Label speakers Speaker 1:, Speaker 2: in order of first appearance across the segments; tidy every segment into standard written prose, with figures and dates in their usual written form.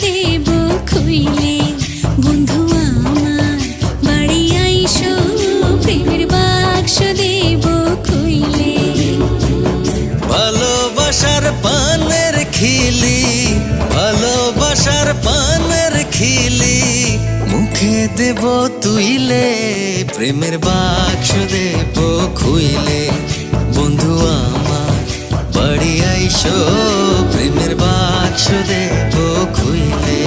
Speaker 1: দেব খুইলে, বন্ধু আমার বাড়ি আইসো, প্রেমের বাক্স দেব খুইলে।
Speaker 2: ভালোবাসার পানের খিলি, ভালোবাসার পানের খিলি, মুখে দেব তুইলে, প্রেমের বাক্স দেব খুইলে, বন্ধু আমার বাড়ি আইসো, প্রেমের বাক্স দেব খুইলে।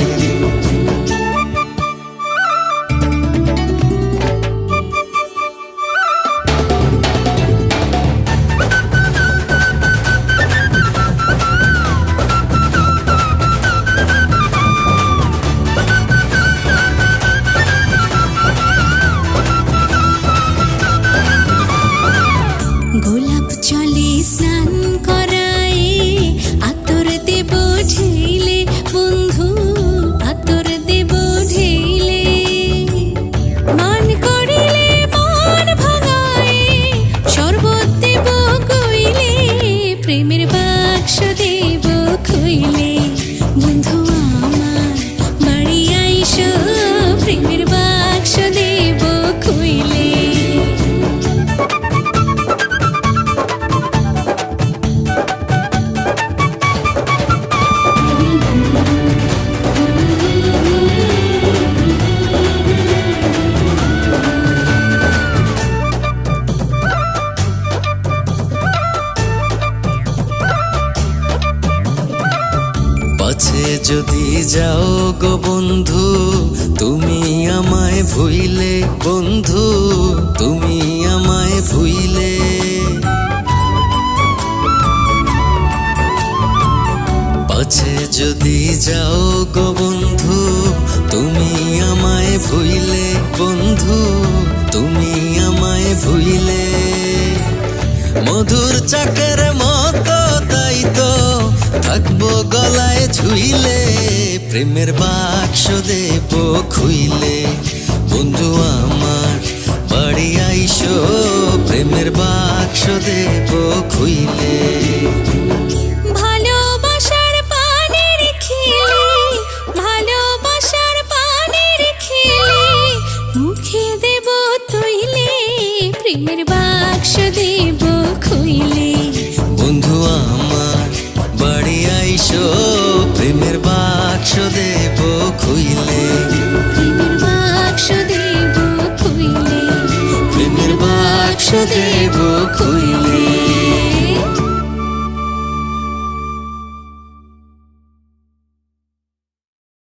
Speaker 1: গোলাপ জলে স্নান করায়, আতর দেব ঢেলে, বন্ধু আতর দেব ঢেলে। মান করিলে মন ভাঙায়, শরবত দেব কইলে, প্রেমের বাক্স দেব খুইলে, বন্ধু আমার বাড়ি আইসো, প্রেমের বাক্স দেব খুইলে।
Speaker 2: পাছে যদি যাও গো বন্ধু, তুমি আমায় ভুইলে, বন্ধু তুমি আমায় ভুইলে। পাছে যদি যাও গো বন্ধু, তুমি আমায় ভুইলে, বন্ধু তুমি আমায় ভুইলে। মধুর চাকের মতো তাই তো থাকবো গলায় ঝুইলে, প্রেমের বাক্স দেব খুইলে, বন্ধু আমার বাড়ি আইসো, প্রেমের বাক্স দেব খুইলে।
Speaker 1: ভালোবাসার পানের খিলি, ভালোবাসার পানের খিলি, মুখে দেব তুইলে, প্রেমের বাক্স দেব খুইলে,
Speaker 2: বন্ধু আমার বাড়ি আইসো, প্রেমের বাক্স দেব খুইলে,
Speaker 1: প্রেমের বাক্স দেব খুইলে,
Speaker 2: প্রেমের বাক্স দেব খুইলে।